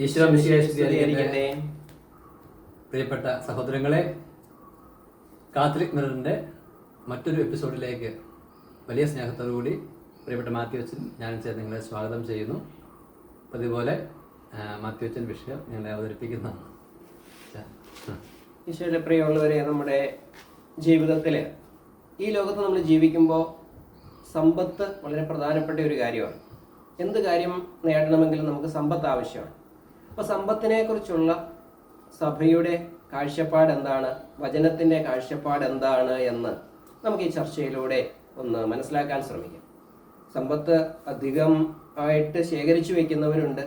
ഈശോ മിശിഹായെ സ്തുതിയായിരിക്കട്ടെ. പ്രിയപ്പെട്ട സഹോദരങ്ങളെ, കാത്തലിക് മിററിൻ്റെ മറ്റൊരു എപ്പിസോഡിലേക്ക് വലിയ സ്നേഹത്തോടുകൂടി പ്രിയപ്പെട്ട മാത്യു അച്ഛൻ ഞാൻ ചേർന്ന് നിങ്ങളെ സ്വാഗതം ചെയ്യുന്നു. അതുപോലെ മാത്യു അച്ഛൻ വിഷയം ഞങ്ങളെ അവതരിപ്പിക്കുന്നതാണ്. ഈശോയുടെ പ്രിയമുള്ളവരെ, നമ്മുടെ ജീവിതത്തിൽ ഈ ലോകത്ത് നമ്മൾ ജീവിക്കുമ്പോൾ സമ്പത്ത് വളരെ പ്രധാനപ്പെട്ട ഒരു കാര്യമാണ്. എന്ത് കാര്യം നേടണമെങ്കിലും നമുക്ക് സമ്പത്ത് ആവശ്യമാണ്. അപ്പോൾ സമ്പത്തിനെ കുറിച്ചുള്ള സഭയുടെ കാഴ്ചപ്പാട് എന്താണ്, വചനത്തിൻ്റെ കാഴ്ചപ്പാട് എന്താണ് എന്ന് നമുക്ക് ഈ ചർച്ചയിലൂടെ ഒന്ന് മനസ്സിലാക്കാൻ ശ്രമിക്കാം. സമ്പത്ത് അധികം ആയിട്ട് ശേഖരിച്ചു വയ്ക്കുന്നവരുണ്ട്,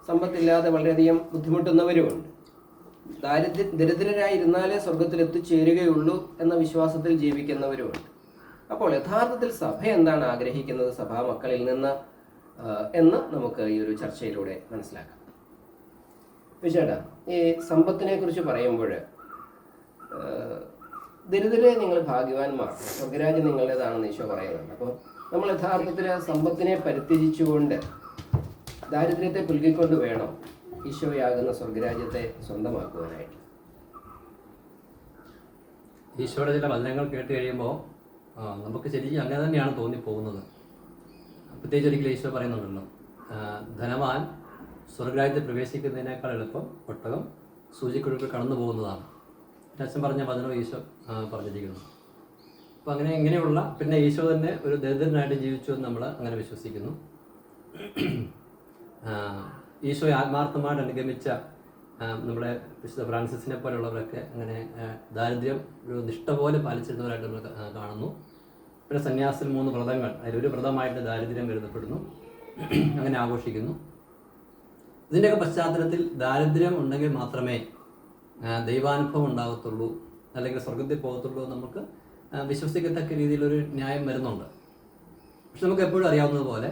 സമ്പത്തില്ലാതെ വളരെയധികം ബുദ്ധിമുട്ടുന്നവരുമുണ്ട്. ദരിദ്രരായിരുന്നാലേ സ്വർഗത്തിൽ എത്തിച്ചേരുകയുള്ളൂ എന്ന വിശ്വാസത്തിൽ ജീവിക്കുന്നവരുമുണ്ട്. അപ്പോൾ യഥാർത്ഥത്തിൽ സഭ എന്താണ് ആഗ്രഹിക്കുന്നത് സഭാ മക്കളിൽ നിന്ന് എന്ന് നമുക്ക് ഈ ഒരു ചർച്ചയിലൂടെ മനസ്സിലാക്കാം. വിശേട്ടാ, ഈ സമ്പത്തിനെ കുറിച്ച് പറയുമ്പോൾ ദരിദ്രരെ നിങ്ങൾ ഭാഗ്യവാന്മാർ, സ്വർഗരാജ്യം നിങ്ങളുടേതാണെന്ന് ഈശോ പറയുന്നുണ്ട്. അപ്പോൾ നമ്മൾ യഥാർത്ഥത്തിൽ സമ്പത്തിനെ പരിത്യജിച്ചുകൊണ്ട് ദാരിദ്ര്യത്തെ പുൽകിക്കൊണ്ട് വേണം ഈശോയാകുന്ന സ്വർഗരാജ്യത്തെ സ്വന്തമാക്കുവാനായിട്ട്. ഈശോയുടെ ചില വചനങ്ങൾ കേട്ട് കഴിയുമ്പോൾ നമുക്ക് ശരിക്കും അങ്ങനെ തന്നെയാണ് തോന്നിപ്പോകുന്നത്. പ്രത്യേകിച്ച് ഒരിക്കലും ഈശോ പറയുന്നുണ്ടല്ലോ, ധനവാൻ സ്വർഗരാജ്യത്തിൽ പ്രവേശിക്കുന്നതിനേക്കാൾ എളുപ്പം ഒട്ടകം സൂചിക്കുഴുക്ക് കടന്നു പോകുന്നതാണ്. അച്ഛൻ പറഞ്ഞ വചനം ഈശോ പറഞ്ഞിരിക്കുന്നു. അപ്പോൾ ഇങ്ങനെയുള്ള പിന്നെ ഈശോ തന്നെ ഒരു ദരിദ്രനായിട്ട് ജീവിച്ചു എന്ന് നമ്മൾ അങ്ങനെ വിശ്വസിക്കുന്നു. ഈശോയെ ആത്മാർത്ഥമായിട്ട് അനുഗമിച്ച നമ്മുടെ വിശുദ്ധ ഫ്രാൻസിസിനെ പോലുള്ളവരൊക്കെ അങ്ങനെ ദാരിദ്ര്യം ഒരു നിഷ്ഠ പോലെ പാലിച്ചിരുന്നവരായിട്ട് നമ്മൾ കാണുന്നു. പിന്നെ സന്യാസിൽ 3 വ്രതങ്ങൾ, അതിലൊരു വ്രതമായിട്ട് ദാരിദ്ര്യം കരുതപ്പെടുന്നു, അങ്ങനെ ആഘോഷിക്കുന്നു. ഇതിൻ്റെയൊക്കെ പശ്ചാത്തലത്തിൽ ദാരിദ്ര്യം ഉണ്ടെങ്കിൽ മാത്രമേ ദൈവാനുഭവം ഉണ്ടാകത്തുള്ളൂ, അല്ലെങ്കിൽ സ്വർഗത്തിൽ പോകത്തുള്ളൂ നമുക്ക് വിശ്വസിക്കത്തക്ക രീതിയിലൊരു ന്യായം വരുന്നുണ്ട്. പക്ഷെ നമുക്ക് എപ്പോഴും അറിയാവുന്നതുപോലെ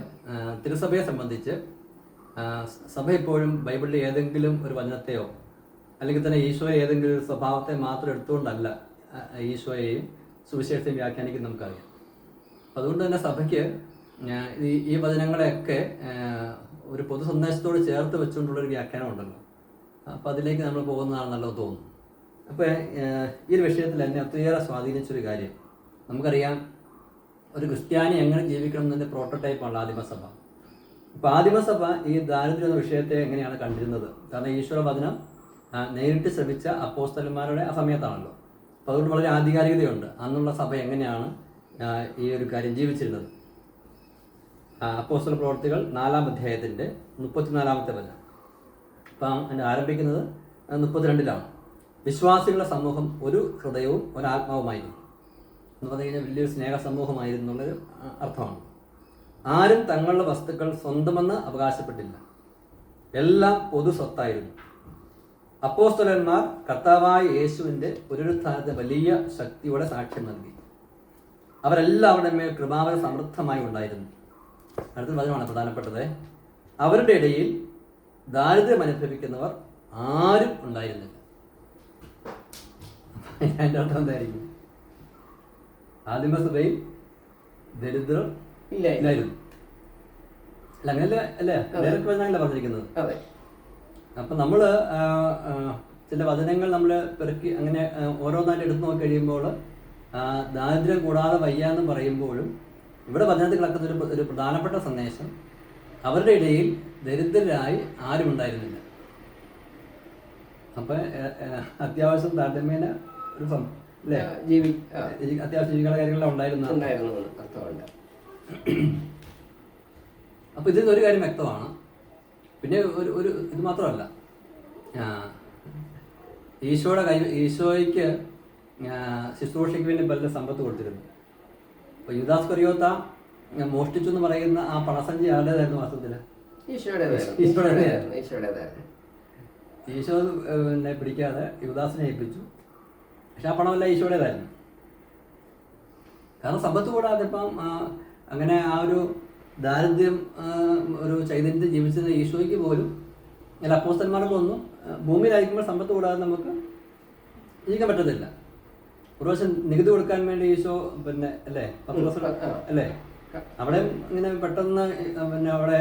തിരുസഭയെ സംബന്ധിച്ച് സഭ എപ്പോഴും ബൈബിളിലെ ഏതെങ്കിലും ഒരു വചനത്തെയോ അല്ലെങ്കിൽ തന്നെ ഈശോയെ ഏതെങ്കിലും ഒരു സ്വഭാവത്തെ മാത്രം എടുത്തുകൊണ്ടല്ല ഈശോയെയും സുവിശേഷത്തെയും വ്യാഖ്യാനിക്കുന്ന നമുക്കറിയാം. അതുകൊണ്ട് തന്നെ സഭയ്ക്ക് ഈ വചനങ്ങളെയൊക്കെ ഒരു പൊതു സന്ദേശത്തോട് ചേർത്ത് വെച്ചുകൊണ്ടുള്ളൊരു വ്യാഖ്യാനം ഉണ്ടല്ലോ. അപ്പോൾ അതിലേക്ക് നമ്മൾ പോകുന്നതാണ് നല്ലത് തോന്നുന്നു. അപ്പോൾ ഈ ഒരു വിഷയത്തിൽ എന്നെ ഒത്തിരിയേറെ സ്വാധീനിച്ചൊരു കാര്യം, നമുക്കറിയാം ഒരു ക്രിസ്ത്യാനി എങ്ങനെ ജീവിക്കണം എന്നതിൻ്റെ പ്രോട്ടോടൈപ്പാണ് ആദിമസഭ. അപ്പോൾ ആദിമസഭ ഈ ദാരിദ്ര്യം എന്ന വിഷയത്തെ എങ്ങനെയാണ് കണ്ടിരുന്നത്? കാരണം ഈശ്വര വചനം നേരിട്ട് ശ്രമിച്ച അപ്പോസ്തലന്മാരുടെ ആ സമയത്താണല്ലോ. അപ്പോൾ അതുകൊണ്ട് വളരെ ആധികാരികതയുണ്ട് അന്നുള്ള സഭ എങ്ങനെയാണ് ഈ ഒരു കാര്യം ജീവിച്ചിരുന്നത്. അപ്പോസ്തല പ്രവർത്തികൾ 4-ാം അധ്യായത്തിൻ്റെ 34-ാമത്തെ വചനം. അപ്പം അതിൻ്റെ ആരംഭിക്കുന്നത് 32-ലാണ്. വിശ്വാസികളുടെ സമൂഹം ഒരു ഹൃദയവും ഒരാത്മാവുമായിരുന്നു എന്ന് പറഞ്ഞു കഴിഞ്ഞാൽ വലിയൊരു സ്നേഹ സമൂഹമായിരുന്നു എന്നുള്ളൊരു അർത്ഥമാണ്. ആരും തങ്ങളുടെ വസ്തുക്കൾ സ്വന്തമെന്ന് അവകാശപ്പെട്ടില്ല, എല്ലാം പൊതു സ്വത്തായിരുന്നു. അപ്പോസ്തലന്മാർ കർത്താവായ യേശുവിൻ്റെ പുനരുത്ഥാനത്തെ വലിയ ശക്തിയോടെ സാക്ഷ്യം നൽകി. അവരെല്ലാവരുടെ മേൽ കൃപാവര സമൃദ്ധമായി ഉണ്ടായിരുന്നു. അടുത്ത വചനമാണ് പ്രധാനപ്പെട്ടത്. അവരുടെ ഇടയിൽ ദാരിദ്ര്യം അനുഭവിക്കുന്നവർ ആരും ഉണ്ടായിരുന്നില്ല. അതിൻ്റെ അർത്ഥം എന്തായിരിക്കും? ആദിമസഭയിൽ ദരിദ്രം ഇല്ലായിരുന്നു. അല്ല, അങ്ങനല്ല അല്ലേ? വേറെ വചനങ്ങളല്ല പറഞ്ഞിരിക്കുന്നത്. അതെ. അപ്പം നമ്മൾ ചില വചനങ്ങൾ നമ്മൾ പെറുക്കി അങ്ങനെ ഓരോന്നായിട്ട് എടുത്തു നോക്കി കഴിയുമ്പോൾ ദാരിദ്ര്യം കൂടാതെ വയ്യാന്ന് പറയുമ്പോഴും ഇവിടെ വചനത്തിൽ കിടക്കുന്ന ഒരു പ്രധാനപ്പെട്ട സന്ദേശം, അവരുടെ ഇടയിൽ ദരിദ്രരായി ആരും ഉണ്ടായിരുന്നില്ല. അപ്പം അത്യാവശ്യം താരതമ്യേന ഒരു അല്ലേ അത്യാവശ്യം ജീവിക്കുന്ന കാര്യങ്ങളെല്ലാം ഉണ്ടായിരുന്നു. അപ്പോൾ ഇതിൽ ഒരു കാര്യം വ്യക്തമാണ്. പിന്നെ ഒരു ഇത് മാത്രമല്ല, ഈശോയ്ക്ക് ശുശ്രൂഷയ്ക്ക് വേണ്ടി പല സമ്പത്ത് കൊടുത്തിരുന്നു. അപ്പോൾ യൂദാസ് കറിയോത്ത മോഷ്ടിച്ചു എന്ന് പറയുന്ന ആ പണസഞ്ചി ആരുടേതായിരുന്നു വാസ്തവത്തിൽ? ഈശോ പിന്നെ പിടിക്കാതെ യൂദാസിനെ ഏൽപ്പിച്ചു. പക്ഷെ ആ പണമല്ല ഈശോയുടേതായിരുന്നു. കാരണം സമ്പത്ത് കൂടാതെ ഇപ്പം അങ്ങനെ ആ ഒരു ദാരിദ്ര്യം ഒരു ചൈതന്യത്തിൽ ജീവിച്ചിരുന്ന ഈശോയ്ക്ക് പോലും അല്ല അപ്പോസ്തലന്മാർക്കൊന്നും ഭൂമിയിലായിരിക്കുമ്പോൾ സമ്പത്ത് കൂടാതെ നമുക്ക് ജീവിക്കാൻ പറ്റത്തില്ല. ഒരു പ്രാവശ്യം നികുതി കൊടുക്കാൻ വേണ്ടി ഈശോ പിന്നെ അല്ലേ 10 ദിവസം അല്ലേ അവിടെ ഇങ്ങനെ പെട്ടെന്ന് പിന്നെ അവിടെ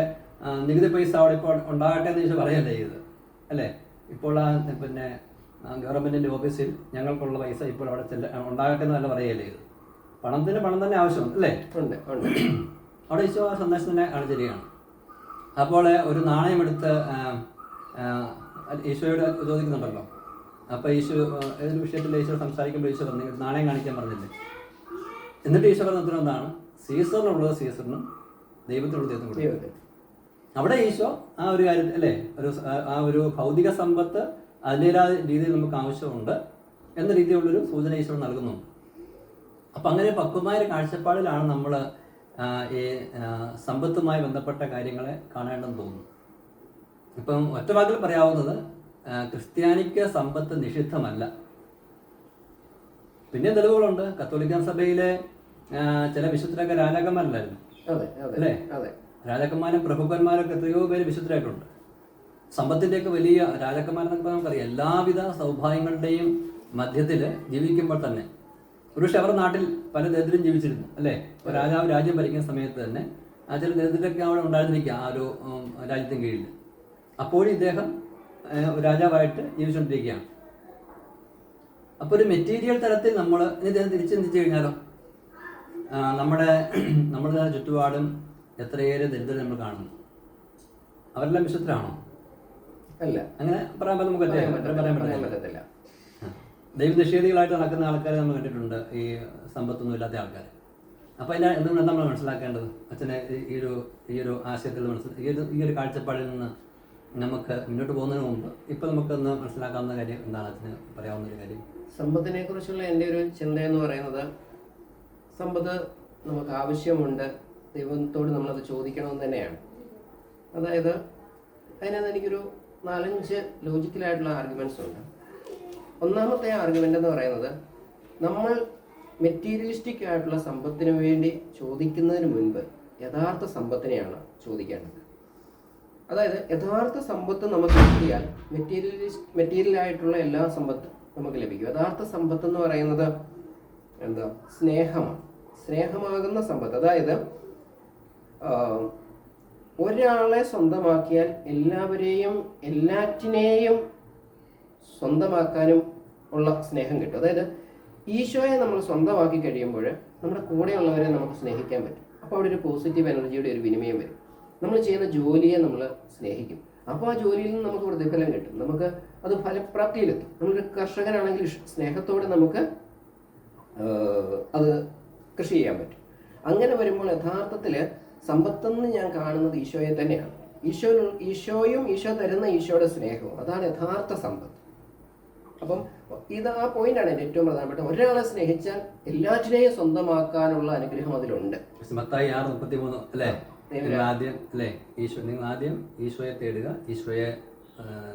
നികുതി പൈസ അവിടെ ഇപ്പോൾ ഉണ്ടാകട്ടെ എന്ന് ഈശോ പറയല്ലേ ചെയ്തത്, അല്ലേ? ഇപ്പോൾ പിന്നെ ഗവൺമെൻറ്റിൻ്റെ ഓഫീസിൽ ഞങ്ങൾക്കുള്ള പൈസ ഇപ്പോൾ അവിടെ ഉണ്ടാകട്ടെ എന്നല്ല പറയുകയല്ലേ ചെയ്തത്. പണത്തിന് പണം തന്നെ ആവശ്യമുണ്ട്, അല്ലേ? ഉണ്ട്. അവിടെ ഈശോ ആ സന്ദേശം തന്നെ കാണിച്ചിരിക്കുകയാണ്. അപ്പോൾ ഒരു നാണയമെടുത്ത് ഈശോയോട് ചോദിക്കുന്നുണ്ടല്ലോ. അപ്പോൾ ഈശോ ഏതൊരു വിഷയത്തിൽ ഈശോ സംസാരിക്കുമ്പോൾ ഈശോ പറഞ്ഞു നാണയം കാണിക്കാൻ പറഞ്ഞില്ലേ. എന്നിട്ട് ഈശോ പറഞ്ഞ ഉത്തരം എന്താണ്? സീസറിനുള്ളത് സീസറിനും ദൈവത്തിനുള്ളത് ദൈവത്തിനും കൊടുക്കും. അവിടെ ഈശോ ആ ഒരു കാര്യത്തിൽ, അല്ലേ, ആ ഒരു ഭൗതിക സമ്പത്ത് അതിൻ്റെതായ രീതിയിൽ നമുക്ക് ആവശ്യമുണ്ട് എന്ന രീതിയിലുള്ളൊരു സൂചന ഈശോ നൽകുന്നുണ്ട്. അപ്പം അങ്ങനെ പക്വമായ ഒരു കാഴ്ചപ്പാടിലാണ് നമ്മൾ ഈ സമ്പത്തുമായി ബന്ധപ്പെട്ട കാര്യങ്ങളെ കാണേണ്ടെന്ന് തോന്നുന്നു. ഇപ്പം ഒറ്റ വാക്കിൽ പറയാവുന്നത് ക്രിസ്ത്യാനിക്ക് സമ്പത്ത് നിഷിദ്ധമല്ല. പിന്നെ തെളിവുകളുണ്ട്. കത്തോലിക്ക സഭയിലെ ചില വിശുദ്ധരൊക്കെ രാജാക്കന്മാരല്ലായിരുന്നു, അല്ലേ? രാജാക്കന്മാരും പ്രഭുക്കന്മാരൊക്കെ എത്രയോ പേര് വിശുദ്ധരായിട്ടുണ്ട്. സമ്പത്തിൻ്റെയൊക്കെ വലിയ രാജാക്കന്മാരെന്നൊക്കെ നമുക്കറിയാം. എല്ലാവിധ സൗഭാഗ്യങ്ങളുടെയും മധ്യത്തിൽ ജീവിക്കുമ്പോൾ തന്നെ ഒരുപക്ഷെ അവരുടെ നാട്ടിൽ പല ദരിദ്രം ജീവിച്ചിരുന്നു, അല്ലേ? ഇപ്പോൾ രാജാവ് രാജ്യം ഭരിക്കുന്ന സമയത്ത് തന്നെ ചില ദരിദ്രരൊക്കെ അവിടെ ഉണ്ടായിരുന്നിരിക്കുക ആ ഒരു രാജ്യത്തിന് കീഴിൽ. അപ്പോഴും ഇദ്ദേഹം രാജാവായിട്ട് ജീവിച്ചുകൊണ്ടിരിക്കുകയാണ്. അപ്പോൾ ഒരു മെറ്റീരിയൽ തലത്തിൽ നമ്മൾ ഇദ്ദേഹം തിരിച്ചു ചിന്തിച്ചു കഴിഞ്ഞാലോ, നമ്മുടെ ചുറ്റുപാടും എത്രയേറെ ദരിദ്രർ നമ്മൾ കാണുന്നു. അവരെല്ലാം വിശുദ്ധരാണോ? അല്ല. അങ്ങനെ പറയാൻ പറ്റത്തില്ല. ദൈവനിഷേധികളായിട്ട് നടക്കുന്ന ആൾക്കാരെ നമ്മൾ കണ്ടിട്ടുണ്ട്, ഈ സമ്പത്തൊന്നും ഇല്ലാത്ത ആൾക്കാർ. അപ്പോൾ അതിൻ്റെ എന്തുകൊണ്ട് നമ്മൾ മനസ്സിലാക്കേണ്ടത്? അച്ഛനെ ഈ ഒരു ആശയത്തിൽ ഈ ഒരു കാഴ്ചപ്പാടിൽ നിന്ന് നമുക്ക് മുന്നോട്ട് പോകുന്നതിന് മുമ്പ് ഇപ്പോൾ നമുക്കൊന്ന് മനസ്സിലാക്കാവുന്ന കാര്യം എന്താണ് അച്ഛന് പറയാവുന്ന ഒരു കാര്യം? സമ്പത്തിനെ കുറിച്ചുള്ള എൻ്റെ ഒരു ചിന്ത എന്ന് പറയുന്നത്, സമ്പത്ത് നമുക്ക് ആവശ്യമുണ്ട്, ദൈവത്തോട് നമ്മളത് ചോദിക്കണമെന്ന് തന്നെയാണ്. അതായത് അതിനകത്ത് എനിക്കൊരു 4-5 ലോജിക്കലായിട്ടുള്ള ആർഗ്യുമെൻറ്റ്സ് ഉണ്ട്. ഒന്നാമത്തെ ആർഗ്യുമെൻ്റ് എന്ന് പറയുന്നത്, നമ്മൾ മെറ്റീരിയലിസ്റ്റിക് ആയിട്ടുള്ള സമ്പത്തിന് വേണ്ടി ചോദിക്കുന്നതിന് മുൻപ് യഥാർത്ഥ സമ്പത്തിനെയാണ് ചോദിക്കേണ്ടത്. അതായത് യഥാർത്ഥ സമ്പത്ത് നമുക്ക് കിട്ടിയാൽ മെറ്റീരിയലായിട്ടുള്ള എല്ലാ സമ്പത്തും നമുക്ക് ലഭിക്കും. യഥാർത്ഥ സമ്പത്ത് എന്ന് പറയുന്നത് എന്താ? സ്നേഹമാകുന്ന സമ്പത്ത്. അതായത് ഒരാളെ സ്വന്തമാക്കിയാൽ എല്ലാറ്റിനെയും സ്വന്തമാക്കാനും ഉള്ള സ്നേഹം കിട്ടും. അതായത് ഈശോയെ നമ്മൾ സ്വന്തമാക്കി കഴിയുമ്പോൾ നമ്മുടെ കൂടെയുള്ളവരെ നമുക്ക് സ്നേഹിക്കാൻ പറ്റും. അപ്പോൾ അവിടെ ഒരു പോസിറ്റീവ് എനർജിയുടെ ഒരു വിനിമയം വരും. നമ്മൾ ചെയ്യുന്ന ജോലിയെ നമ്മൾ സ്നേഹിക്കും. അപ്പോൾ ആ ജോലിയിൽ നിന്ന് നമുക്ക് പ്രതിഫലം കിട്ടും, നമുക്ക് അത് ഫലപ്രാപ്തിയിലെത്തും. നമ്മളൊരു കർഷകനാണെങ്കിൽ സ്നേഹത്തോടെ നമുക്ക് അത് കൃഷി ചെയ്യാൻ പറ്റും. അങ്ങനെ വരുമ്പോൾ യഥാർത്ഥത്തിൽ സമ്പത്തെന്ന് ഞാൻ കാണുന്നത് ഈശോയെ തന്നെയാണ്. ഈശോയും ഈശോ തരുന്ന ഈശോയുടെ സ്നേഹവും, അതാണ് യഥാർത്ഥ സമ്പത്ത്. അപ്പം ആ പോയിന്റാണ് എൻ്റെ ഏറ്റവും പ്രധാനപ്പെട്ട. ഒരാളെ സ്നേഹിച്ചാൽ എല്ലാറ്റിനെയും സ്വന്തമാക്കാനുള്ള അനുഗ്രഹം അതിലുണ്ട്. മത്തായി 6:33 അല്ലേ? നിങ്ങൾ ആദ്യം ഈശോയെ തേടുക, ഈശോയെ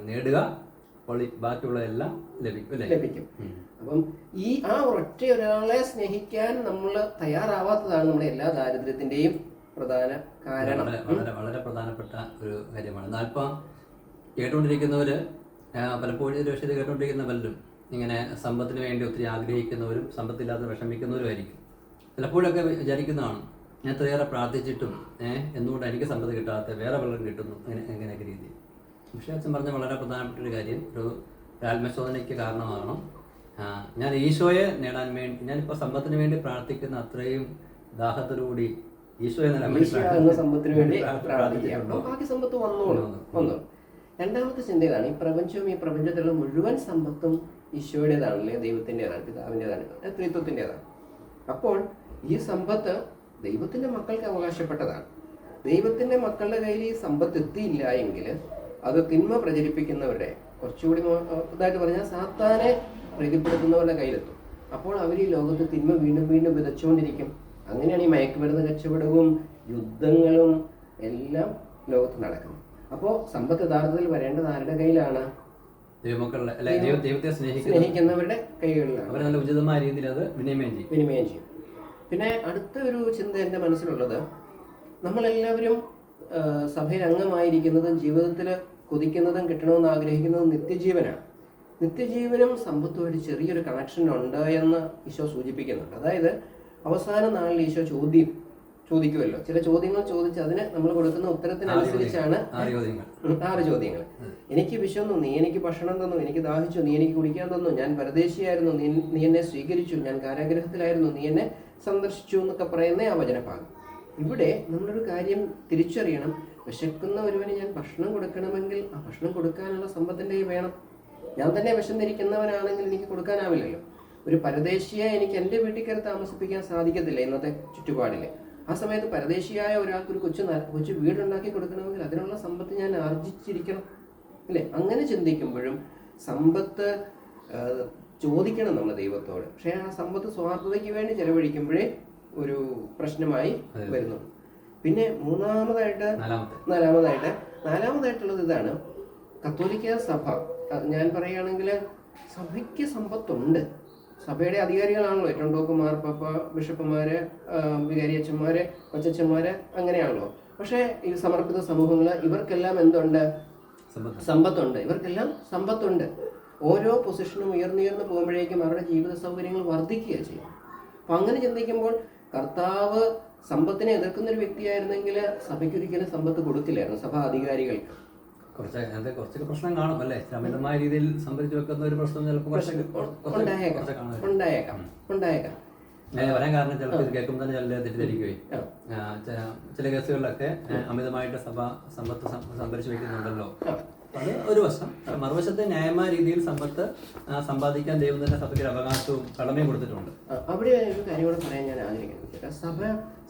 നേടുക, ബാക്കിയുള്ള എല്ലാം ലഭിക്കും. അപ്പം ആ ഒറ്റ ഒരാളെ സ്നേഹിക്കാൻ നമ്മൾ തയ്യാറാവാത്തതാണ് നമ്മുടെ എല്ലാ ദാരിദ്ര്യത്തിന്റെയും പ്രധാന കാരണം. വളരെ പ്രധാനപ്പെട്ട ഒരു കാര്യമാണ്. നാൽപ്പം കേട്ടുകൊണ്ടിരിക്കുന്നവര് പലപ്പോഴും ഒരു വിഷയത്തിൽ കേട്ടുകൊണ്ടിരിക്കുന്ന പലരും ഇങ്ങനെ സമ്പത്തിന് വേണ്ടി ഒത്തിരി ആഗ്രഹിക്കുന്നവരും സമ്പത്തില്ലാതെ വിഷമിക്കുന്നവരുമായിരിക്കും. ചിലപ്പോഴൊക്കെ വിചാരിക്കുന്നതാണ്, ഞാൻ എത്രയേറെ പ്രാർത്ഥിച്ചിട്ടും എന്തുകൊണ്ട് എനിക്ക് സമ്പത്ത് കിട്ടാത്ത, വേറെ പലരും കിട്ടുന്നു, എങ്ങനെയൊക്കെ രീതി. പക്ഷേ അച്ഛൻ പറഞ്ഞ വളരെ പ്രധാനപ്പെട്ട ഒരു കാര്യം, ഒരു ആത്മശോധനയ്ക്ക് കാരണമാകണം. ഞാൻ ഈശോയെ നേടാൻ വേണ്ടി, ഞാനിപ്പോൾ സമ്പത്തിന് വേണ്ടി പ്രാർത്ഥിക്കുന്ന അത്രയും ദാഹത്തോടുകൂടി ഈശോയെ സമ്പത്തിന് വേണ്ടി പ്രാർത്ഥിക്കാറുണ്ടോ? ബാക്കി സമ്പത്ത് വന്നോളൂ. രണ്ടാമത്തെ ചിന്ത ഇതാണ്, ഈ പ്രപഞ്ചവും ഈ പ്രപഞ്ചത്തിലുള്ള മുഴുവൻ സമ്പത്തും ഈശോയുടേതാണ്, അല്ലെങ്കിൽ ദൈവത്തിൻ്റെതാണ്, പിതാവിൻ്റെതാണ്, ത്രിത്വത്തിൻ്റെതാണ്. അപ്പോൾ ഈ സമ്പത്ത് ദൈവത്തിൻ്റെ മക്കൾക്ക് അവകാശപ്പെട്ടതാണ്. ദൈവത്തിൻ്റെ മക്കളുടെ കയ്യിൽ ഈ സമ്പത്ത് എത്തിയില്ല എങ്കിൽ അത് തിന്മ പ്രചരിപ്പിക്കുന്നവരുടെ, കുറച്ചുകൂടി ഇതായിട്ട് പറഞ്ഞാൽ സാത്താനെ പ്രീതിപ്പെടുത്തുന്നവരുടെ കയ്യിലെത്തും. അപ്പോൾ അവർ ഈ ലോകത്ത് തിന്മ വീണ്ടും വീണ്ടും വിതച്ചുകൊണ്ടിരിക്കും. അങ്ങനെയാണ് ഈ മയക്കുമരുന്ന് കച്ചവടവും യുദ്ധങ്ങളും എല്ലാം ലോകത്ത് നടക്കുന്നത്. അപ്പോൾ സമ്പത്ത് യഥാർത്ഥത്തിൽ വരേണ്ടത് ആരുടെ കയ്യിലാണ്? ദൈവത്തെ സ്നേഹിക്കുന്നവരുടെ കൈകളിലാണ്. അവർ നല്ല ഉചിതമായ രീതിയിൽ അത് വിനിമയം ചെയ്യും. പിന്നെ അടുത്ത ഒരു ചിന്ത എൻ്റെ മനസ്സിലുള്ളത്, നമ്മളെല്ലാവരും സഭയിൽ അംഗമായിരിക്കുന്നതും ജീവിതത്തിൽ കൊതിക്കുന്നതും കിട്ടണമെന്ന് ആഗ്രഹിക്കുന്നതും നിത്യജീവനാണ്. നിത്യജീവനും സമ്പത്തുമായിട്ട് ചെറിയൊരു കണക്ഷൻ ഉണ്ട് എന്ന് ഈശോ സൂചിപ്പിക്കുന്നുണ്ട്. അതായത് അവസാന നാളിൽ ഈശോ ചോദ്യം ചോദിക്കുമല്ലോ. ചില ചോദ്യങ്ങൾ ചോദിച്ച് അതിന് നമ്മൾ കൊടുക്കുന്ന ഉത്തരത്തിനനുസരിച്ചാണ് 6 ചോദ്യങ്ങൾ. എനിക്ക് വിശന്നു, നീ എനിക്ക് ഭക്ഷണം തന്നു, എനിക്ക് ദാഹിച്ചു, നീ എനിക്ക് കുടിക്കാൻ തന്നു, ഞാൻ പരദേശിയായിരുന്നു, നീ എന്നെ സ്വീകരിച്ചു, ഞാൻ കാരാഗ്രഹത്തിലായിരുന്നു, നീ എന്നെ സന്ദർശിച്ചു എന്നൊക്കെ പറയുന്ന ആ വചനഭാഗം. ഇവിടെ നമ്മളൊരു കാര്യം തിരിച്ചറിയണം. വിശക്കുന്ന ഒരുവന് ഞാൻ ഭക്ഷണം കൊടുക്കണമെങ്കിൽ ആ ഭക്ഷണം കൊടുക്കാനുള്ള സമ്പത്തിൻ്റെ വേണം. ഞാൻ തന്നെ വിശന്നിരിക്കുന്നവനാണെങ്കിൽ എനിക്ക് കൊടുക്കാനാവില്ലല്ലോ. ഒരു പരദേശിയെ എനിക്ക് എൻ്റെ വീട്ടിൽ കയറി താമസിപ്പിക്കാൻ സാധിക്കത്തില്ല ഇന്നത്തെ ചുറ്റുപാടിൽ. ആ സമയത്ത് പരദേശിയായ ഒരാൾക്ക് ഒരു കൊച്ചു വീടുണ്ടാക്കി കൊടുക്കണമെങ്കിൽ അതിനുള്ള സമ്പത്ത് ഞാൻ ആർജിച്ചിരിക്കണം, അല്ലേ? അങ്ങനെ ചിന്തിക്കുമ്പോഴും സമ്പത്ത് ചോദിക്കണം നമ്മൾ ദൈവത്തോട്. പക്ഷേ ആ സമ്പത്ത് സ്വാർത്ഥതയ്ക്ക് വേണ്ടി ചെലവഴിക്കുമ്പോഴേ ഒരു പ്രശ്നമായി വരുന്നുള്ളൂ. പിന്നെ നാലാമതായിട്ടുള്ളത് ഇതാണ്. കത്തോലിക്ക സഭ, ഞാൻ പറയുകയാണെങ്കിൽ സഭയ്ക്ക് സമ്പത്തുണ്ട്. സഭയുടെ അധികാരികളാണല്ലോ ഏറ്റവും ടോപ്പ് മാർപ്പാപ്പ, ബിഷപ്പുമാര്, വികാരിയച്ഛന്മാര്, കൊച്ചച്ഛന്മാര്, അങ്ങനെയാണല്ലോ. പക്ഷേ ഈ സമർപ്പിത സമൂഹങ്ങൾ ഇവർക്കെല്ലാം എന്തുണ്ട്? സമ്പത്തുണ്ട്. ഇവർക്കെല്ലാം സമ്പത്തുണ്ട്. ഓരോ പൊസിഷനും ഉയർന്നുയർന്ന് പോകുമ്പോഴേക്കും അവരുടെ ജീവിത സൗകര്യങ്ങൾ വർദ്ധിക്കുക ചെയ്യും. അപ്പം അങ്ങനെ ചിന്തിക്കുമ്പോൾ കർത്താവ് സമ്പത്തിനെ എതിർക്കുന്ന ഒരു വ്യക്തിയായിരുന്നെങ്കിൽ സഭയ്ക്കൊരിക്കലും സമ്പത്ത് കൊടുക്കില്ലായിരുന്നു, സഭാ അധികാരികൾക്ക്. കുറച്ചൊക്കെ പ്രശ്നം കാണും അല്ലേ? അമിതമായ രീതിയിൽ സംഭരിച്ചു വെക്കുന്ന ഒരു പ്രശ്നം ചിലപ്പോൾ ഉണ്ടായേക്കാം. പറയാൻ കാരണം ചിലപ്പോൾ ഇത് കേൾക്കുമ്പോൾ തന്നെ ചില തെറ്റിദ്ധരിക്കുകയും ചില കേസുകളിലൊക്കെ അമിതമായിട്ട് സമ്പത്ത് സംഭരിച്ചു വെക്കുന്നുണ്ടല്ലോ. അത് ഒരു വശം. മറുവശത്തെ ന്യായമായ രീതിയിൽ സമ്പത്ത് സമ്പാദിക്കാൻ ദൈവം തന്നെ സഭയ്ക്ക് അവകാശവും കടമയും കൊടുത്തിട്ടുണ്ട്. അവിടെ ഒരു കാര്യം കൂടെ പറയാൻ ഞാൻ ആഗ്രഹിക്കുന്നു. സഭ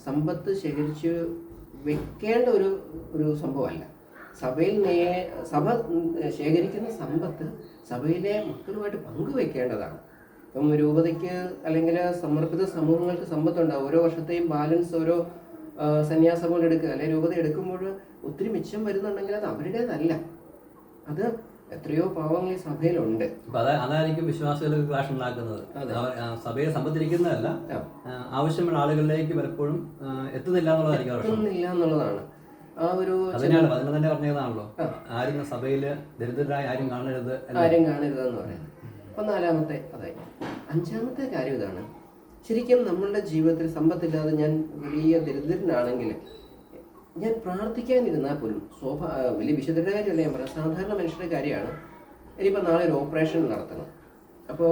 സമ്പത്ത് ശേഖരിച്ച് വെക്കേണ്ട ഒരു സംഭവമല്ല. സഭ ശേഖരിക്കുന്ന സമ്പത്ത് സഭയിലെ മക്കളുമായിട്ട് പങ്കുവെക്കേണ്ടതാണ്. ഇപ്പം രൂപതയ്ക്ക് അല്ലെങ്കിൽ സമർപ്പിത സമൂഹങ്ങൾക്ക് സമ്പത്തുണ്ടാവും. ഓരോ വർഷത്തെയും ബാലൻസ് ഓരോ സന്യാസങ്ങൾ എടുക്കുക അല്ലെങ്കിൽ രൂപത എടുക്കുമ്പോൾ ഒത്തിരി മിച്ചം വരുന്നുണ്ടെങ്കിൽ അത് അവരുടേതല്ല, അത് എത്രയോ പാവങ്ങൾ ഈ സഭയിലുണ്ട്. അതായിരിക്കും വിശ്വാസികൾക്ക് ക്ലാഷ് ഉണ്ടാക്കുന്നത്. സഭയെ സമ്പത്തിരിക്കുന്നതല്ല, ആവശ്യമുള്ള ആളുകളിലേക്ക് പലപ്പോഴും എത്തുന്നില്ല എന്നുള്ളതാണ്. ആ ഒരു അതിനാണ് തന്നെ പറഞ്ഞതാണല്ലോ, ആരും സഭയില് ദരിദ്രരായി ആരും കാണരുതെന്ന് പറയുന്നത്. അപ്പൊ നാലാമത്തെ അതായി. അഞ്ചാമത്തെ കാര്യം ഇതാണ്. ശരിക്കും നമ്മളുടെ ജീവിതത്തിൽ സമ്പത്തില്ലാതെ ഞാൻ വലിയ ദരിദ്രനാണെങ്കിൽ ഞാൻ പ്രാർത്ഥിക്കാനിരുന്നാൽ പോലും വലിയ വിശുദ്ധരുടെ കാര്യമല്ല ഞാൻ പറയാം, സാധാരണ മനുഷ്യരുടെ കാര്യമാണ്. ഇനിയിപ്പോൾ നാളെ ഒരു ഓപ്പറേഷൻ നടത്തണം, അപ്പോൾ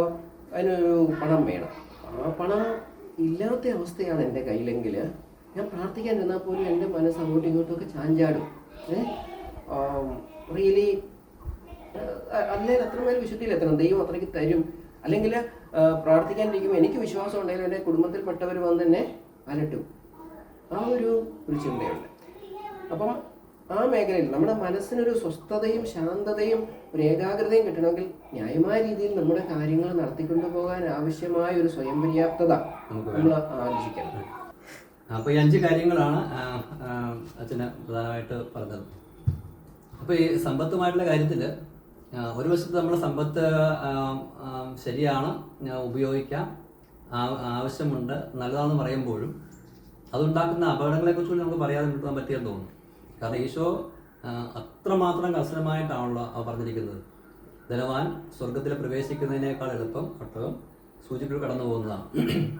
അതിനൊരു പണം വേണം. ആ പണം ഇല്ലാത്ത അവസ്ഥയാണ് എൻ്റെ കയ്യിലെങ്കിൽ ഞാൻ പ്രാർത്ഥിക്കാനിരുന്നാൽ പോലും എൻ്റെ മനസ്സ് അങ്ങോട്ടും ഇങ്ങോട്ടും ഒക്കെ ചാഞ്ചാടും. റിയലി അല്ലെങ്കിൽ അത്രമേൽ വിശുദ്ധിയിലെത്തണം, ദൈവം അത്രയ്ക്ക് തരും. അല്ലെങ്കിൽ പ്രാർത്ഥിക്കാനിരിക്കുമ്പോൾ എനിക്ക് വിശ്വാസം ഉണ്ടെങ്കിലും എൻ്റെ കുടുംബത്തിൽപ്പെട്ടവർ വന്ന് തന്നെ അലട്ടും. ആ ഒരു ചിന്തയുണ്ട്. അപ്പം ആ മേഖലയിൽ നമ്മുടെ മനസ്സിനൊരു സ്വസ്ഥതയും ശാന്തതയും ഒരു ഏകാഗ്രതയും കിട്ടണമെങ്കിൽ ന്യായമായ രീതിയിൽ നമ്മുടെ കാര്യങ്ങൾ നടത്തിക്കൊണ്ടു പോകാൻ ആവശ്യമായ ഒരു സ്വയം പര്യാപ്തത നമ്മൾ ആർജിക്കണം. അപ്പോൾ ഈ 5 കാര്യങ്ങളാണ് അച്ഛന് പ്രധാനമായിട്ട് പറഞ്ഞത്. അപ്പോൾ ഈ സമ്പത്തുമായിട്ടുള്ള കാര്യത്തിൽ ഒരു വശത്ത് നമ്മുടെ സമ്പത്ത് ശരിയാണ്, ഉപയോഗിക്കാം, ആവശ്യമുണ്ട്, നല്ലതാണെന്ന് പറയുമ്പോഴും അതുണ്ടാക്കുന്ന അപകടങ്ങളെക്കുറിച്ച് നമുക്ക് പറയാതെ നിർത്താൻ പറ്റിയെന്ന് തോന്നുന്നു. കാരണം ഈശോ അത്രമാത്രം കർശനമായിട്ടാണല്ലോ പറഞ്ഞിരിക്കുന്നത്. ധനവാൻ സ്വർഗത്തിൽ പ്രവേശിക്കുന്നതിനേക്കാൾ എളുപ്പം ഒട്ടകം സൂചിപ്പിൽ കടന്നു പോകുന്നതാണ്.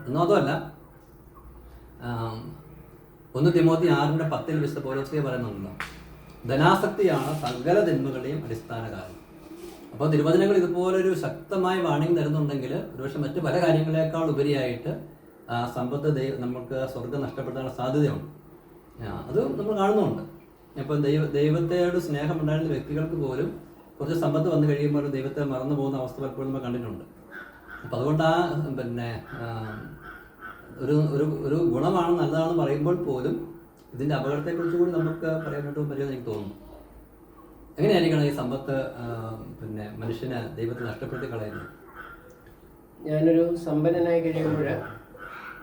എന്നോ അതുമല്ല, 1 തിമോത്തി 6:10 വിശുദ്ധ പൗലോസ് പറയുന്നുണ്ടല്ലോ, ധനാസക്തിയാണ് സകല തിന്മകളുടെയും അടിസ്ഥാന കാരണം. അപ്പോൾ തിരുവചനങ്ങൾ ഇതുപോലൊരു ശക്തമായ വാണിംഗ് തരുന്നുണ്ടെങ്കിൽ ഒരുപക്ഷെ മറ്റു പല കാര്യങ്ങളെക്കാൾ ഉപരിയായിട്ട് സമ്പത്ത് നമുക്ക് സ്വർഗം നഷ്ടപ്പെടാനുള്ള സാധ്യതയുണ്ട്. അത് നമ്മൾ കാണുന്നുണ്ട്. ഇപ്പം ദൈവത്തോട് സ്നേഹമുണ്ടായിരുന്ന വ്യക്തികൾക്ക് പോലും കുറച്ച് സമ്പത്ത് വന്നു കഴിയുമ്പോൾ ദൈവത്തെ മറന്നു പോകുന്ന അവസ്ഥ പലപ്പോഴും നമ്മൾ കണ്ടിട്ടുണ്ട്. അപ്പം അതുകൊണ്ട് ഒരു ഗുണമാണ്, നല്ലതാണെന്ന് പറയുമ്പോൾ പോലും ഇതിൻ്റെ അപകടത്തെക്കുറിച്ച് കൂടി നമുക്ക് പറയാനായിട്ട് പറ്റുമെന്ന് എനിക്ക് തോന്നുന്നു. എങ്ങനെയായിരിക്കണം ഈ സമ്പത്ത് മനുഷ്യന് ദൈവത്തെ നഷ്ടപ്പെടുത്തി കളയുന്നത്? ഞാനൊരു സമ്പന്നനായി കഴിയുമ്പോൾ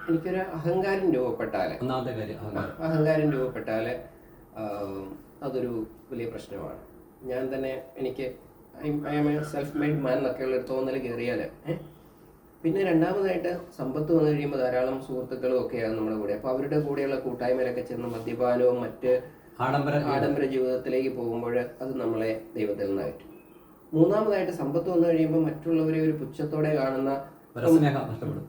എനിക്കൊരു അഹങ്കാരം രൂപപ്പെട്ടാൽ, ഒന്നാമത്തെ കാര്യം അഹങ്കാരം രൂപപ്പെട്ടാൽ അതൊരു വലിയ പ്രശ്നമാണ്. ഞാൻ തന്നെ എനിക്ക് I'm a self made man എന്നൊക്കെയുള്ളൊരു തോന്നൽ കയറിയാൽ, പിന്നെ രണ്ടാമതായിട്ട് സമ്പത്ത് വന്നു കഴിയുമ്പോൾ ധാരാളം സുഹൃത്തുക്കളും ഒക്കെയാണ് നമ്മുടെ കൂടെ. അപ്പോൾ അവരുടെ കൂടെയുള്ള കൂട്ടായ്മയിലൊക്കെ ചെന്ന് മദ്യപാനവും മറ്റ് ആഡംബര ജീവിതത്തിലേക്ക് പോകുമ്പോൾ അത് നമ്മളെ ദൈവത്തിൽ നിന്ന് അകറ്റും. മൂന്നാമതായിട്ട് സമ്പത്ത് വന്നു കഴിയുമ്പോൾ മറ്റുള്ളവരെ ഒരു പുച്ഛത്തോടെ കാണുന്ന പരസ്നേഹം നഷ്ടപ്പെടും.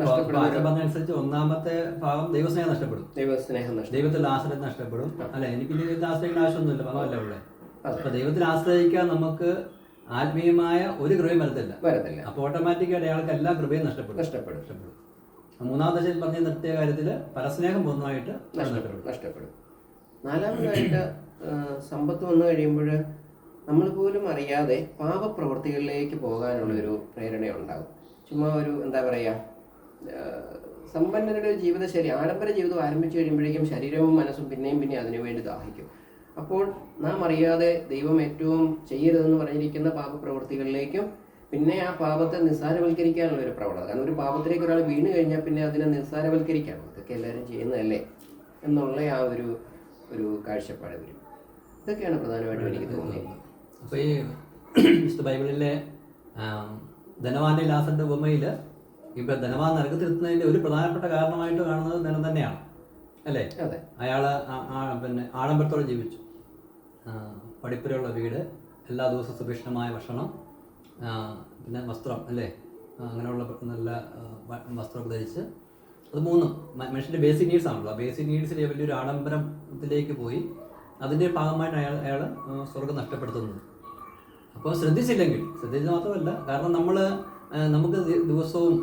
നഷ്ടപ്പെടുന്ന പറഞ്ഞനുസരിച്ച് ഒന്നാമത്തെ ഭാഗം ദൈവസ്നേഹം നഷ്ടപ്പെടും, ദൈവസ്നേഹം ദൈവത്തിൽ ആശ്രയം നഷ്ടപ്പെടും. അല്ലെ, എനിക്ക് ദൈവത്തിൽ ആശ്രയിക്കേണ്ട ആവശ്യമൊന്നുമില്ല, പണമല്ല ഉള്ളേ. അപ്പൊ ദൈവത്തിൽ ആശ്രയിക്കാൻ നമുക്ക് ആത്മീയമായ ഒരു കൃപയും വരത്തില്ല. അപ്പൊ ഓട്ടോമാറ്റിക്കായിട്ട് അയാൾക്ക് എല്ലാ കൃപയും നഷ്ടപ്പെടും. മൂന്നാമത്തെ പറഞ്ഞ നിർത്തിയ കാര്യത്തില് പരസ്നേഹം പൂർണ്ണമായിട്ട് നഷ്ടപ്പെടും. നാലാമതായിട്ട് സമ്പത്ത് വന്നു കഴിയുമ്പോൾ നമ്മൾ പോലും അറിയാതെ പാപപ്രവൃത്തികളിലേക്ക് പോകാനുള്ളൊരു പ്രേരണ ഉണ്ടാകും. ചുമ്മാ ഒരു എന്താ പറയുക, സമ്പന്നരുടെ ജീവിതശൈലി, ആഡംബര ജീവിതം ആരംഭിച്ചു കഴിയുമ്പോഴേക്കും ശരീരവും മനസ്സും പിന്നെയും അതിനുവേണ്ടി ദാഹിക്കും. അപ്പോൾ നാം അറിയാതെ ദൈവം ഏറ്റവും ചെയ്യരുതെന്ന് പറഞ്ഞിരിക്കുന്ന പാപപ്രവൃത്തികളിലേക്കും പിന്നെ ആ പാപത്തെ നിസ്സാരവൽക്കരിക്കാനുള്ള ഒരു പ്രവണത. കാരണം ഒരു പാപത്തിലേക്ക് ഒരാൾ വീണ് കഴിഞ്ഞാൽ പിന്നെ അതിനെ നിസ്സാരവൽക്കരിക്കണം, ഇതൊക്കെ എല്ലാവരും ചെയ്യുന്നതല്ലേ എന്നുള്ള ആ ഒരു കാഴ്ചപ്പാട് വരും. ഇതൊക്കെയാണ് പ്രധാനമായിട്ടും എനിക്ക് തോന്നിയത്. അപ്പോൾ ഈ വിശുദ്ധ ബൈബിളിലെ ധനവാന്റെ ലാസറിന്റെ ഉപമയിൽ ഇപ്പം ധനവാൻ നരകത്തിലെത്തുന്നതിൻ്റെ ഒരു പ്രധാനപ്പെട്ട കാരണമായിട്ട് കാണുന്നത് ധനം തന്നെയാണ്, അല്ലേ? അയാൾ പിന്നെ ആഡംബരത്തോടെ ജീവിച്ചു, പഠിപ്പുരയുള്ള വീട്, എല്ലാ ദിവസവും സുഭിക്ഷമായ ഭക്ഷണം, പിന്നെ വസ്ത്രം, അല്ലേ, അങ്ങനെയുള്ള നല്ല വസ്ത്രമൊക്കെ ധരിച്ച്, അത് മൂന്നും മനുഷ്യൻ്റെ ബേസിക് നീഡ്സ് ആണല്ലോ. ആ ബേസിക് നീഡ്സിൽ വലിയൊരു ആഡംബരത്തിലേക്ക് പോയി അതിൻ്റെ ഭാഗമായിട്ട് അയാൾ സ്വർഗം നഷ്ടപ്പെടുത്തുന്നത്. അപ്പോൾ ശ്രദ്ധിച്ചത് മാത്രമല്ല, കാരണം നമുക്ക് ദിവസവും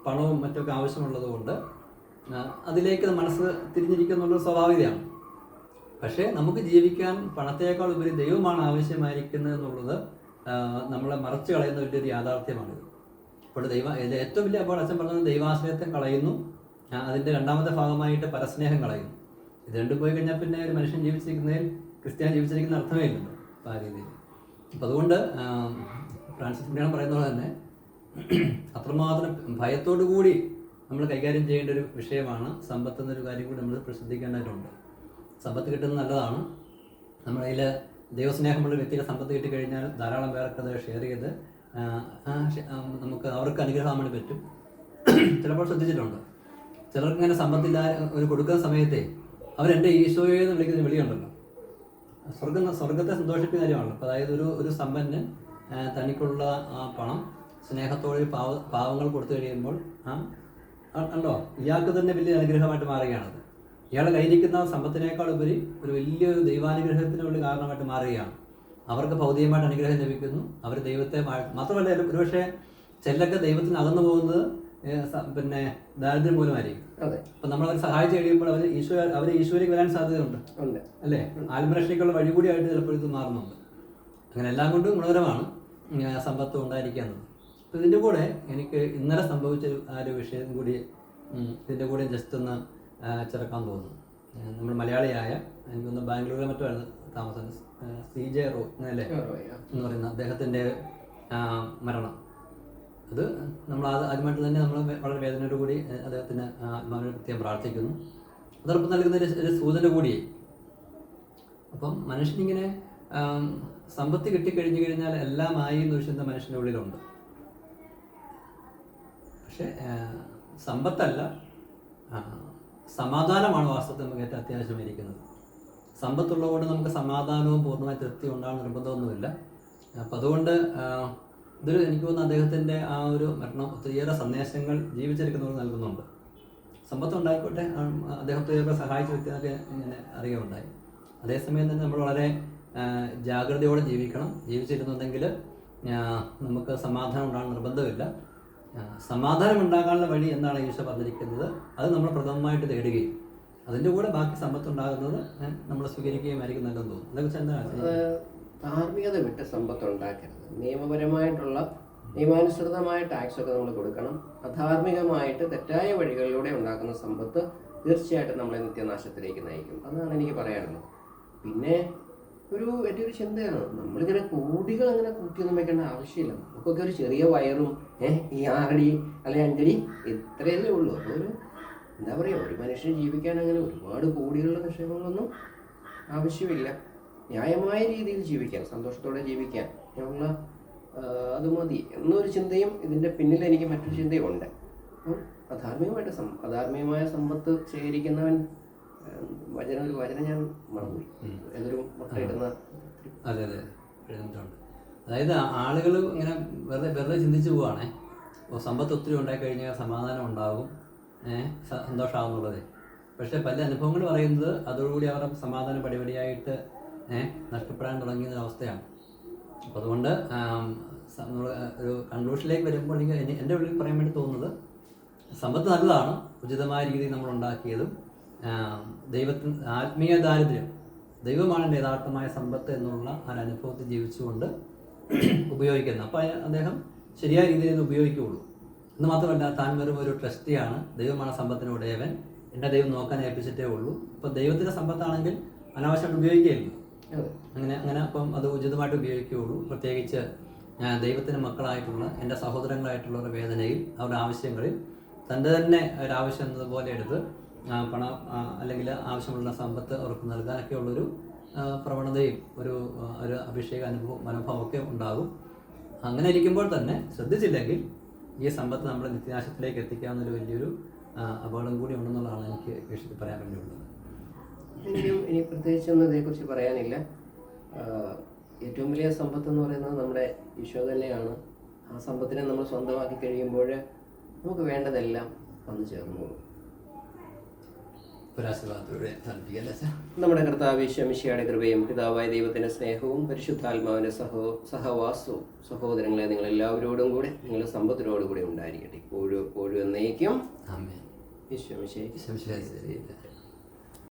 പണവും മറ്റൊക്കെ ആവശ്യമുള്ളത് കൊണ്ട് അതിലേക്ക് മനസ്സ് തിരിഞ്ഞിരിക്കുന്നുള്ള സ്വാഭാവികതയാണ്. പക്ഷേ നമുക്ക് ജീവിക്കാൻ പണത്തേക്കാൾ ഉപരി ദൈവമാണ് ആവശ്യമായിരിക്കുന്നത് എന്നുള്ളത് നമ്മളെ മറച്ചു കളയുന്ന വലിയൊരു യാഥാർത്ഥ്യമാണിത്. അപ്പോൾ ഏറ്റവും വലിയ അപ്പോൾ അച്ഛൻ പറഞ്ഞത് ദൈവാശ്രയത്തെ കളയുന്നു, അതിൻ്റെ രണ്ടാമത്തെ ഭാഗമായിട്ട് പരസ്നേഹം കളയുന്നു. ഇത് രണ്ടും പോയി കഴിഞ്ഞാൽ പിന്നെ ഒരു മനുഷ്യൻ ജീവിച്ചിരിക്കുന്നതിൽ ക്രിസ്ത്യാനി ജീവിച്ചിരിക്കുന്ന അർത്ഥമേ ഇല്ലല്ലോ അപ്പോൾ ആ രീതിയിൽ. അപ്പോൾ അതുകൊണ്ട് ഫ്രാൻസിസ് പുണ്യാണ് പറയുന്നത് തന്നെ അത്രമാത്രം ഭയത്തോടു കൂടി നമ്മൾ കൈകാര്യം ചെയ്യേണ്ട ഒരു വിഷയമാണ് സമ്പത്ത് എന്നൊരു കാര്യം കൂടി നമ്മൾ ശ്രദ്ധിക്കേണ്ടതായിട്ടുണ്ട്. സമ്പത്ത് കിട്ടുന്നത് നല്ലതാണ്. നമ്മുടെ കയ്യിൽ ദൈവസ്നേഹമുള്ള വ്യക്തിയുടെ സമ്പത്ത് കിട്ടിക്കഴിഞ്ഞാൽ ധാരാളം പേർക്കത് ഷെയർ ചെയ്ത് നമുക്ക് അവർക്ക് അനുഗ്രഹമാകാൻ പറ്റും. ചിലപ്പോൾ ശ്രദ്ധിച്ചിട്ടുണ്ട്, ചിലർക്ക് ഇങ്ങനെ സമ്പത്തില്ല ഒരു കൊടുക്കുന്ന സമയത്തെ അവരെൻ്റെ ഈശോയെ എന്ന് വിളിക്കുന്ന വിളിയുണ്ടല്ലോ, സ്വർഗത്തെ സന്തോഷിപ്പിക്കുന്ന കാര്യമാണല്ലോ. അപ്പോൾ അതായത് ഒരു സമ്പന്നൻ തനിക്കുള്ള ആ പണം സ്നേഹത്തോടെ പാവങ്ങൾ കൊടുത്തു കഴിയുമ്പോൾ ഉണ്ടോ ഇയാൾക്ക് തന്നെ വലിയ അനുഗ്രഹമായിട്ട് മാറുകയാണത്. ഇയാളെ കയ്യിരിക്കുന്ന സമ്പത്തിനേക്കാൾ ഉപരി ഒരു വലിയൊരു ദൈവാനുഗ്രഹത്തിനുള്ള കാരണമായിട്ട് മാറുകയാണ്. അവർക്ക് ഭൗതികമായിട്ട് അനുഗ്രഹം ലഭിക്കുന്നു, അവർ ദൈവത്തെ മാത്രമല്ല ഒരുപക്ഷെ ചിലരൊക്കെ ദൈവത്തിന് അകന്നു പോകുന്നത് പിന്നെ ദാരിദ്ര്യം മൂലമായിരിക്കും. അപ്പം നമ്മൾ അവരെ സഹായിച്ചു കഴിയുമ്പോൾ അവർ ഈശോയിലേക്ക് വരാൻ സാധ്യതയുണ്ട്, അല്ലേ? ആത്മരക്ഷയ്ക്കുള്ള വഴി കൂടിയായിട്ട് ചിലപ്പോൾ ഇത് മാറുന്നുണ്ട്. അങ്ങനെ എല്ലാം കൊണ്ടും ഗുണകരമാണ് സമ്പത്ത് ഉണ്ടായിരിക്കുന്നത്. അപ്പോൾ ഇതിൻ്റെ കൂടെ എനിക്ക് ഇന്നലെ സംഭവിച്ച ആ ഒരു വിഷയം കൂടി ഇതിൻ്റെ കൂടെ ജസ്റ്റ് ഒന്ന് ചേർക്കാൻ തോന്നുന്നു. നമ്മൾ മലയാളിയായ എനിക്കൊന്ന് ബാംഗ്ലൂരിലെ മറ്റുമായിരുന്നു താമസം, CJ റോയ് അല്ലേ എന്ന് പറയുന്ന അദ്ദേഹത്തിൻ്റെ മരണം. അത് നമ്മൾ ആദ്യമായിട്ട് തന്നെ നമ്മൾ വളരെ വേദനയോട് കൂടി അദ്ദേഹത്തിന് ആത്മാവിനെ പ്രത്യേകം പ്രാർത്ഥിക്കുന്നു. അതോടൊപ്പം നൽകുന്ന ഒരു സൂചന കൂടിയേ. അപ്പം മനുഷ്യനിങ്ങനെ സമ്പത്ത് കിട്ടിക്കഴിഞ്ഞു കഴിഞ്ഞാൽ എല്ലാമായി എന്ന് വെച്ചിരുന്ന മനുഷ്യൻ്റെ ഉള്ളിലുണ്ട്. പക്ഷെ സമ്പത്തല്ല, സമാധാനമാണ് വാസ്തവത്തിൽ നമുക്ക് ഏറ്റവും അത്യാവശ്യമായിരിക്കുന്നത്. സമ്പത്തുള്ളതുകൊണ്ട് നമുക്ക് സമാധാനവും പൂർണ്ണമായ തൃപ്തി ഉണ്ടാകുന്ന നിർബന്ധമൊന്നുമില്ല. അപ്പം അതുകൊണ്ട് ഇതിൽ എനിക്ക് തോന്നുന്നു അദ്ദേഹത്തിൻ്റെ ആ ഒരു മരണം ഒത്തിരിയേറെ സന്ദേശങ്ങൾ ജീവിച്ചെടുക്കുന്നവർ നൽകുന്നുണ്ട്. സമ്പത്ത് ഉണ്ടായിക്കോട്ടെ, അദ്ദേഹത്തെ സഹായിച്ച വ്യക്തികളൊക്കെ ഇങ്ങനെ അറിയുകയുണ്ടായി. അതേസമയം തന്നെ നമ്മൾ വളരെ ജാഗ്രതയോടെ ജീവിക്കണം. ജീവിച്ചിരുന്നുണ്ടെങ്കിൽ നമുക്ക് സമാധാനം ഉണ്ടാകാൻ നിർബന്ധമില്ല. സമാധാനം ഉണ്ടാകാനുള്ള വഴി എന്താണ് ഈശോ പറഞ്ഞിരിക്കുന്നത്, അത് നമ്മൾ പ്രഥമമായിട്ട് തേടുകയും അതിൻ്റെ കൂടെ ബാക്കി സമ്പത്ത് ഉണ്ടാകുന്നത് നമ്മൾ സ്വീകരിക്കുകയുമായിരിക്കും നല്ലതെന്ന് തോന്നുന്നു. അതേക്കുറിച്ച് എന്താണ്? ധാർമ്മികത വിട്ട് സമ്പത്ത് ഉണ്ടാക്കരുത്. നിയമപരമായിട്ടുള്ള നിയമാനുസൃതമായ ടാക്സ് ഒക്കെ നമ്മൾ കൊടുക്കണം. അധാർമികമായിട്ട് തെറ്റായ വഴികളിലൂടെ ഉണ്ടാക്കുന്ന സമ്പത്ത് തീർച്ചയായിട്ടും നമ്മളെ നിത്യനാശത്തിലേക്ക് നയിക്കും. അതാണ് എനിക്ക് പറയാനുള്ളത്. പിന്നെ എൻ്റെ ഒരു ചിന്തയാണ്, നമ്മളിങ്ങനെ കോടികൾ അങ്ങനെ കൂട്ടിയൊന്നും വെക്കേണ്ട ആവശ്യമില്ല. നമുക്കൊക്കെ ഒരു ചെറിയ വയറും ഈ 6 അടി അല്ലെങ്കിൽ 5 അടി ഇത്രയല്ലേ ഉള്ളൂ. അപ്പോൾ ഒരു എന്താ പറയുക, ഒരു മനുഷ്യന് ജീവിക്കാൻ അങ്ങനെ ഒരുപാട് കോടികളുടെ നിക്ഷേപങ്ങളൊന്നും ആവശ്യമില്ല. ന്യായമായ രീതിയിൽ ജീവിക്കാൻ, സന്തോഷത്തോടെ ജീവിക്കാൻ ഉള്ള അത് മതി എന്നൊരു ചിന്തയും ഇതിൻ്റെ പിന്നിൽ എനിക്ക് മറ്റൊരു ചിന്തയും ഉണ്ട്. അപ്പം അധാർമികമായ സമ്പത്ത് ശേഖരിക്കുന്നവൻ ഒരു വചനം ഞാൻ മറന്നുപോയി, ഏതൊരു മുട്ടയിടുന്ന. അതെ എഴുതിയിട്ടുണ്ട്. അതായത് ആളുകൾ ഇങ്ങനെ വെറുതെ ചിന്തിച്ചു പോവാണേ. സമ്പത്ത് ഒത്തിരി ഉണ്ടായിക്കഴിഞ്ഞാൽ സമാധാനം ഉണ്ടാകും, സന്തോഷമാകുന്നുള്ളത്. പക്ഷേ പല അനുഭവങ്ങൾ പറയുന്നത് അതോടുകൂടി അവരുടെ സമാധാനം പടിപടിയായിട്ട് നഷ്ടപ്പെടാൻ തുടങ്ങിയ അവസ്ഥയാണ്. അപ്പോൾ അതുകൊണ്ട് നമ്മൾ ഒരു കൺക്ലൂഷനിലേക്ക് വരുമ്പോൾ എനിക്ക് എൻ്റെ ഉള്ളിൽ പറയാൻ വേണ്ടി തോന്നുന്നത്, സമ്പത്ത് നല്ലതാണ്, ഉചിതമായ രീതിയിൽ നമ്മൾ ഉണ്ടാക്കിയതും ദൈവത്തിന് ആത്മീയ ദാരിദ്ര്യം, ദൈവമാണ് എൻ്റെ യഥാർത്ഥമായ സമ്പത്ത് എന്നുള്ള ആ അനുഭവത്തിൽ ജീവിച്ചുകൊണ്ട് ഉപയോഗിക്കുന്നത്. അപ്പോൾ അദ്ദേഹം ശരിയായ രീതിയിൽ ഇത് ഉപയോഗിക്കുകയുള്ളൂ. എന്ന് മാത്രമല്ല, താൻ വെറും ഒരു ട്രസ്റ്റിയാണ്, ദൈവമാണ് സമ്പത്തിന് ഉടയവൻ, എൻ്റെ ദൈവം നോക്കാൻ ഏൽപ്പിച്ചിട്ടേ ഉള്ളൂ. അപ്പോൾ ദൈവത്തിൻ്റെ സമ്പത്താണെങ്കിൽ അനാവശ്യമായിട്ട് ഉപയോഗിക്കുകയില്ല. അങ്ങനെ അപ്പം അത് ഉചിതമായിട്ട് ഉപയോഗിക്കുകയുള്ളൂ. പ്രത്യേകിച്ച് ദൈവത്തിൻ്റെ മക്കളായിട്ടുള്ള എൻ്റെ സഹോദരങ്ങളായിട്ടുള്ളവരുടെ വേദനയിൽ, അവരുടെ ആവശ്യങ്ങളിൽ തൻ്റെ തന്നെ ഒരാവശ്യം എന്നതുപോലെ എടുത്ത് പണം അല്ലെങ്കിൽ ആവശ്യമുള്ള സമ്പത്ത് അവർക്ക് നൽകാനൊക്കെ ഉള്ളൊരു പ്രവണതയും ഒരു അഭിഷേക മനോഭാവമൊക്കെ ഉണ്ടാകും. അങ്ങനെ ഇരിക്കുമ്പോൾ തന്നെ ശ്രദ്ധിച്ചില്ലെങ്കിൽ ഈ സമ്പത്ത് നമ്മുടെ നിത്യനാശത്തിലേക്ക് എത്തിക്കാവുന്നൊരു വലിയൊരു അപകടം കൂടി ഉണ്ടെന്നുള്ളതാണ് എനിക്ക് വിഷയത്തിൽ പറയാൻ വേണ്ടിയുള്ളത്. ഇനി പ്രത്യേകിച്ചൊന്നും ഇതേക്കുറിച്ച് പറയാനില്ല. ഏറ്റവും വലിയ സമ്പത്ത് എന്ന് പറയുന്നത് നമ്മുടെ ഈശോ തന്നെയാണ്. ആ സമ്പത്തിനെ നമ്മൾ സ്വന്തമാക്കി കഴിയുമ്പോൾ നമുക്ക് വേണ്ടതെല്ലാം വന്നു ചേർന്നോളും. നമ്മുടെ കർത്താവ് ഈശോ മിശിഹായുടെ കൃപയും പിതാവായ ദൈവത്തിന്റെ സ്നേഹവും പരിശുദ്ധാത്മാവിന്റെ സഹവാസവും സഹോദരങ്ങളെ നിങ്ങൾ എല്ലാവരോടും കൂടെ നിങ്ങളുടെ സമ്പത്തിനോടുകൂടെ ഉണ്ടായിരിക്കട്ടെ, എപ്പോഴും എന്നേക്കും. ഈശോ മിശിഹാ.